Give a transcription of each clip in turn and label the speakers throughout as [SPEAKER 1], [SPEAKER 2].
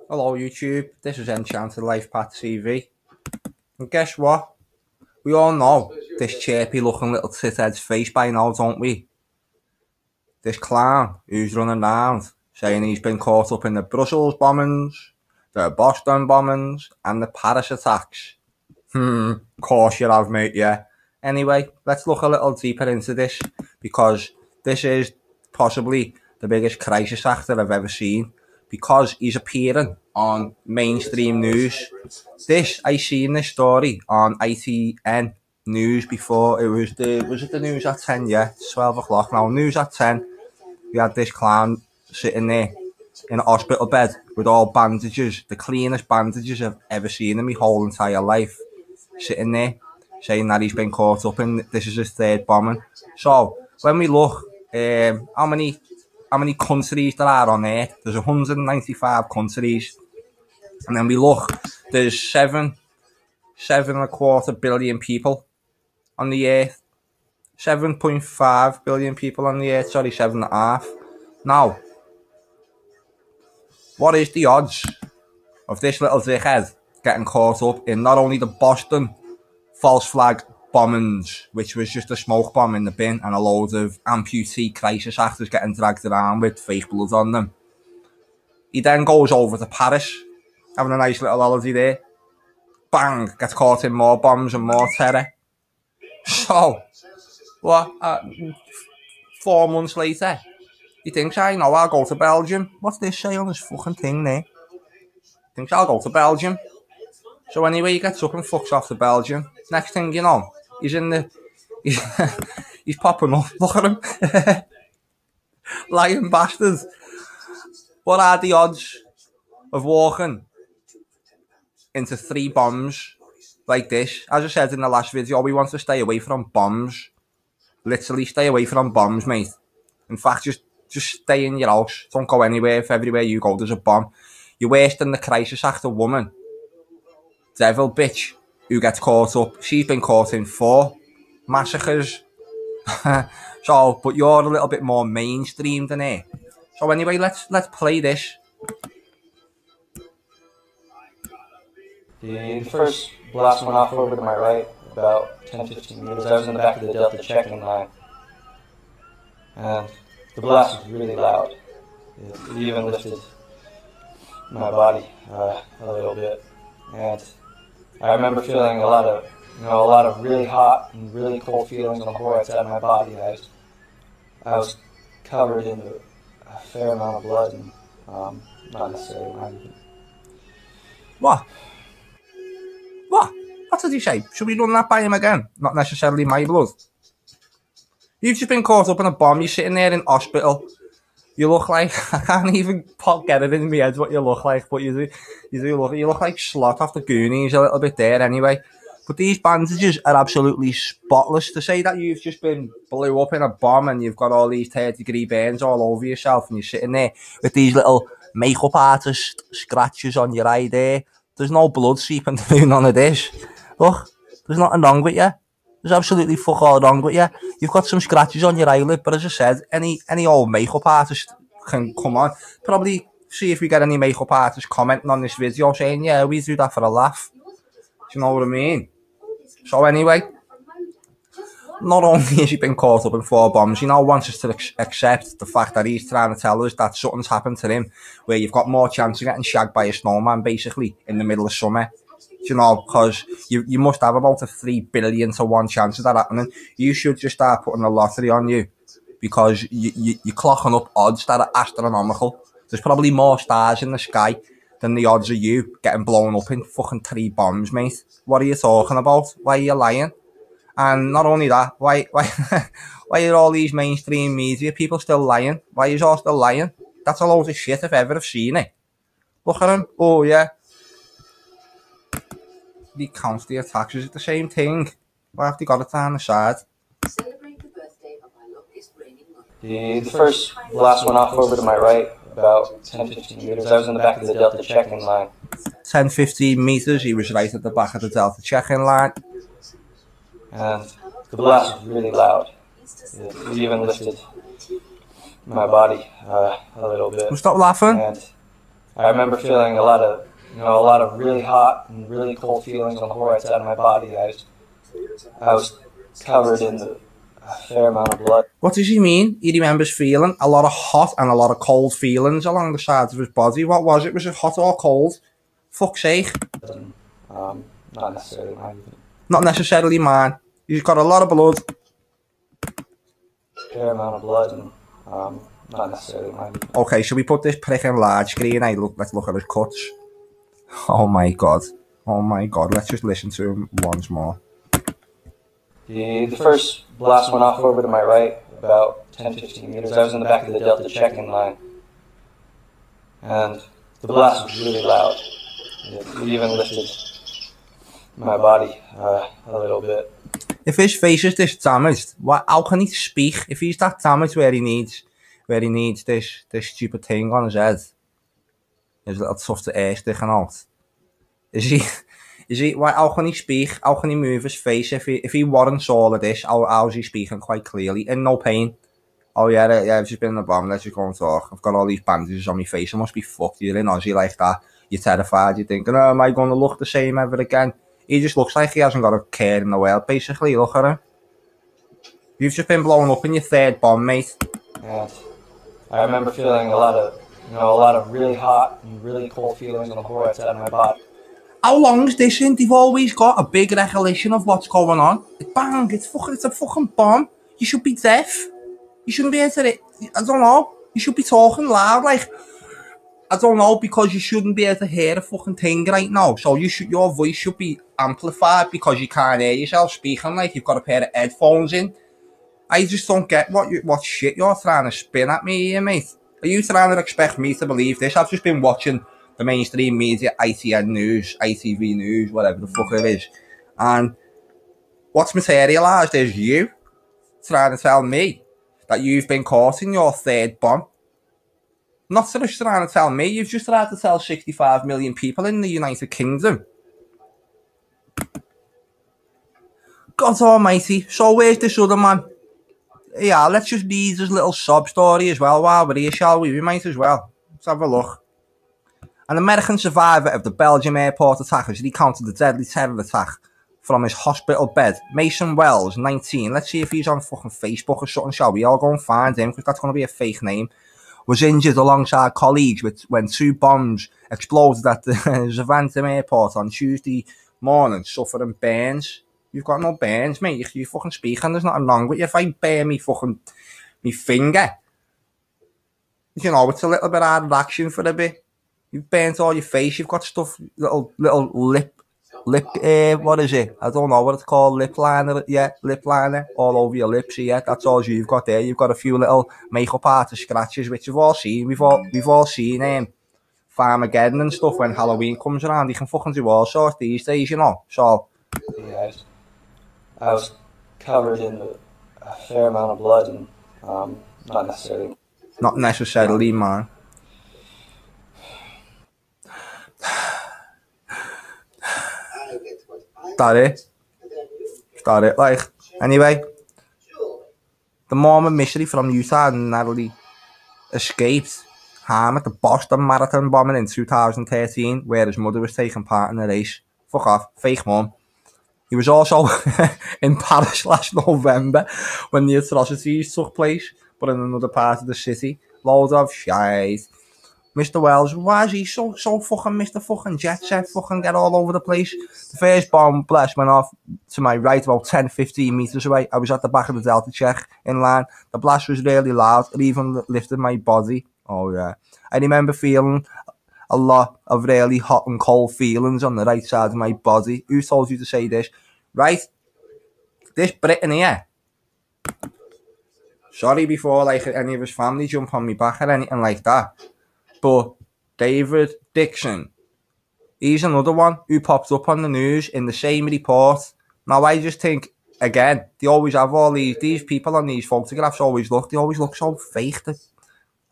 [SPEAKER 1] Hello YouTube, this is Enchanted LifePath TV. And guess what? We all know this chirpy looking little tithead's face by now, don't we? This clown who's running around saying he's been caught up in the Brussels bombings, the Boston bombings, and the Paris attacks. Course you have, mate, yeah. Anyway, let's look a little deeper into this, because this is possibly the biggest crisis actor I've ever seen, because he's appearing on mainstream news. I seen this story on ITN News before. Was it the news at 10? Yeah, it's 12 o'clock now. News at 10. We had this clown sitting there in a hospital bed with all bandages, the cleanest bandages I've ever seen in my whole entire life, sitting there saying that he's been caught up in, this is his third bombing. So when we look, how many countries there are on Earth? There's 195 countries, and then we look, there's 7.25 billion people on the Earth. 7.5 billion people on the Earth, sorry, 7.5. Now, what is the odds of this little dickhead getting caught up in not only the Boston false flag bombings, which was just a smoke bomb in the bin, and a load of amputee crisis actors getting dragged around with fake blood on them? He then goes over to Paris, having a nice little holiday there. Bang, gets caught in more bombs and more terror. So, what? 4 months later, he thinks, I know, I'll go to Belgium. What's this say on his fucking thing there? Thinks I'll go to Belgium. So anyway, he gets up and fucks off to Belgium. Next thing you know, he's in the... he's popping up. Look at him. Lying bastard. What are the odds of walking into 3 bombs like this? As I said in the last video, we want to stay away from bombs. Literally stay away from bombs, mate. In fact, just stay in your house. Don't go anywhere. If everywhere you go there's a bomb. You're worse than the crisis actor woman, devil bitch, who gets caught up. She's been caught in 4 massacres. So, but you're a little bit more mainstream than her. So anyway, let's play this.
[SPEAKER 2] The first blast went off over to my right, about 10-15 meters. I was in the back of the Delta check-in line, and the blast was really loud. It even lifted my body a little bit, and I remember feeling a lot of really hot and really cold feelings on the whole right side of my body. I was covered in a fair amount of blood, and not necessarily mine.
[SPEAKER 1] What? What did he say? Should we run that by him again? Not necessarily my blood. You've just been caught up in a bomb. You're sitting there in hospital. You look like, I can't even get it in my head what you look like, but you look like Slot off the Goonies a little bit there anyway. But these bandages are absolutely spotless. To say that you've just been blew up in a bomb and you've got all these 30-degree burns all over yourself, and you're sitting there with these little makeup artist scratches on your eye there. There's no blood seeping through none of this. Look, there's nothing wrong with you. There's absolutely fuck all wrong with you. You've got some scratches on your eyelid, but as I said, any old makeup artist can come on. Probably see if we get any makeup artists commenting on this video saying, yeah, we do that for a laugh. Do you know what I mean? So anyway, not only has he been caught up in 4 bombs, he now wants us to accept the fact that he's trying to tell us that something's happened to him, where you've got more chance of getting shagged by a snowman, basically, in the middle of summer. You know, because you must have about a 3 billion to 1 chance of that happening. You should just start putting a lottery on you, because you're clocking up odds that are astronomical. There's probably more stars in the sky than the odds of you getting blown up in fucking 3 bombs, mate. What are you talking about? Why are you lying? And not only that, why are all these mainstream media people still lying? Why is all still lying? That's a load of shit if ever I've seen it. Look at him. Oh yeah. He counts the attacks. Is it the same thing? Why have they got it down the side?
[SPEAKER 2] The first blast went off over to my right, about 10-15 meters. I was in the back of the Delta check-in line.
[SPEAKER 1] 10-15 meters, he was right at the back of the Delta check-in line.
[SPEAKER 2] And the blast was really loud. It even lifted my body a little bit.
[SPEAKER 1] Stop laughing.
[SPEAKER 2] And I remember feeling a lot of really hot and really cold feelings on the whole right side of my body. I was covered in a fair amount of blood.
[SPEAKER 1] What does he mean? He remembers feeling a lot of hot and a lot of cold feelings along the sides of his body. What was it? Was it hot or cold? Fuck's sake.
[SPEAKER 2] Not necessarily mine.
[SPEAKER 1] Not necessarily mine. He's got a lot of blood.
[SPEAKER 2] Fair amount of blood and not necessarily mine.
[SPEAKER 1] Okay, should we put this prick in large screen? Hey, look, let's look at his cuts. Oh my god. Oh my god. Let's just listen to him once more.
[SPEAKER 2] The first blast went off over to my right, about 10-15 meters. I was in the back of the Delta check-in line. And the blast was really loud. It even lifted my body a little bit.
[SPEAKER 1] If his face is this damaged, how can he speak? If he's that damaged where he needs this stupid thing on his head, his little tufted air sticking out. How can he speak? How can he move his face if he warrants all of this? How's he speaking quite clearly? In no pain. Oh yeah, I've just been in the bomb, let's just go and talk. I've got all these bandages on my face, I must be fucked. You're in Aussie like that, you're terrified, you're thinking, oh, am I going to look the same ever again? He just looks like he hasn't got a care in the world, basically. Look at him. You've just been blown up in your third bomb, mate.
[SPEAKER 2] And I remember feeling a lot of really hot and really cold feelings on the whole right side of my body.
[SPEAKER 1] How long's this in? They've always got a big recollection of what's going on. Bang! It's a fucking bomb. You should be deaf. You shouldn't be able to. I don't know. You should be talking loud, like. I don't know, because you shouldn't be able to hear a fucking thing right now. So your voice should be amplified because you can't hear yourself speaking like you've got a pair of headphones in. I just don't get what shit you're trying to spin at me here, mate. Are you trying to expect me to believe this? I've just been watching the mainstream media, ITN News, ITV News, whatever the fuck it is. And what's materialised is you trying to tell me that you've been caught in your third bomb. Not just trying to tell me, you've just tried to tell 65 million people in the United Kingdom. God almighty, so where's this other man? Yeah, let's just read his little sob story as well while we're here, shall we? We might as well. Let's have a look. An American survivor of the Belgium airport attack has recounted the deadly terror attack from his hospital bed. Mason Wells, 19. Let's see if he's on fucking Facebook or something, shall we? I'll go and find him, because that's going to be a fake name. Was injured alongside colleagues when two bombs exploded at the Zaventem airport on Tuesday morning, suffering burns. You've got no burns, mate. You fucking speaking. There's nothing wrong with you. If I burn me finger, you know, it's a little bit out of action for a bit. You've burnt all your face. You've got stuff, little lip, what is it? I don't know what it's called. Lip liner, yeah, lip liner all over your lips. Yeah, that's all you've got there. You've got a few little makeup artist scratches, which you've all seen. We've all seen Farmageddon and stuff when Halloween comes around. You can fucking do all sorts these days, you know. So
[SPEAKER 2] yeah, I was covered in a fair amount of blood and not necessarily.
[SPEAKER 1] Not necessarily, man. That it, like. Anyway, the Mormon missionary from Utah narrowly escaped harm at the Boston Marathon bombing in 2013, where his mother was taking part in the race. Fuck off, fake mum. He was also in Paris last November when the atrocities took place, but in another part of the city. Loads of shite. Mr. Wells, why is he so fucking Mr. fucking jet set, fucking get all over the place? The first bomb blast went off to my right about 10-15 meters away. I was at the back of the Delta check in line. The blast was really loud. It even lifted my body. Oh yeah. I remember feeling a lot of really hot and cold feelings on the right side of my body. Who told you to say this? Right? This Britain here. Sorry before like any of his family jump on me back or anything like that. But David Dixon, he's another one who popped up on the news in the same report. Now I just think, again, they always have all these people on these photographs they always look so fake.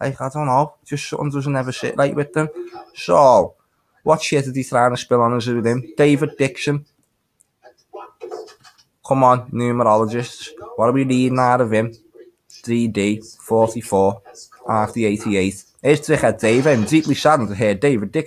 [SPEAKER 1] Like, I don't know, just something doesn't ever sit right with them. So, what shit are they trying to spill on us with him? David Dixon. Come on, numerologists. What are we reading out of him? 3D, 44, RD88. Is dickhead Dave. I'm deeply saddened to hear David Dick